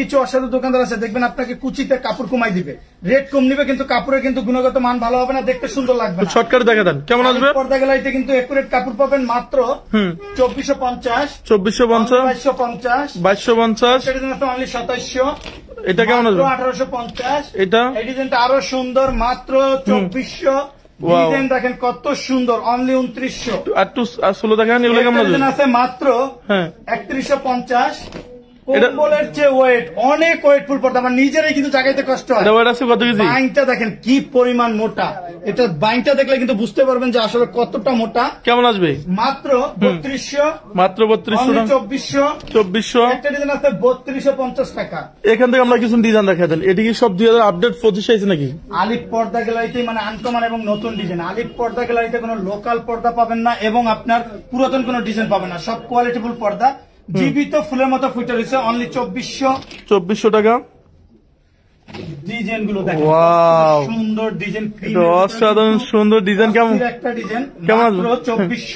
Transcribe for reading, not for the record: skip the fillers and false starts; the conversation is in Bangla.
কিছু অসাধু দোকানদার আছে দেখবেন আপনাকে কুচিতে কাপড় কমাই দিবে, রেট কম নিবে, কিন্তু কাপড়ের কিন্তু গুণগত মান ভালো হবে না, দেখতে সুন্দর লাগবে না। শর্টকাট দেখা দেন কেমন আসবে? পর্দা গ্যালারিতে কিন্তু একুরেট কাপড় পাবেন মাত্র 2450, 2450, 2250, অনলি 2700। এটা কেমন আসবে? 1850। এটা এই ডিজাইনটা আরো সুন্দর, মাত্র 2400। ডিজাইন দেখেন কত সুন্দর, অনলি 2900। আর 16 দেখেন, এগুলো কেমন আসবে? আছে মাত্র 3150। এটা কম্বলের যে ওয়েট, অনেক ওয়েটফুল পর্দা, আমার নিজেরাই কিন্তু জাগাইতে কষ্ট হয়। এটা ওয়েট আছে কত কেজি? বাইংটা দেখেন কি পরিমাণ মোটা, এটা বাইংটা দেখলে কিন্তু বুঝতে পারবেন যে আসলে কতটা মোটা। কেমন আসবে? মাত্র 3200। মাত্র 3200 টাকা। 2400। একটা ডিজাইন আছে 3250 টাকা। এখান থেকে আমরা কিছু ডিজাইন দেখা দেন। এটি কি সব 2000 আপডেট 25 আছে নাকি? আলিফ পর্দা গ্যালারিতে মানে আনকমন এবং নতুন ডিজাইন। আলিফ পর্দা গ্যালারিতে কোনো লোকাল পর্দা পাবেন না এবং আপনার পুরাতন কোনো ডিজাইন পাবেন না, সব কোয়ালিটিফুল পর্দা, জীবিত ফুলের মতো ফুটে রয়েছে, অনলি 2400 টাকা। ডিজাইন গুলো দেখেন, সুন্দর ডিজাইন, অসাধারণ সুন্দর ডিজাইন। কেমন একটা ডিজাইন কেমন মাত্র 2400।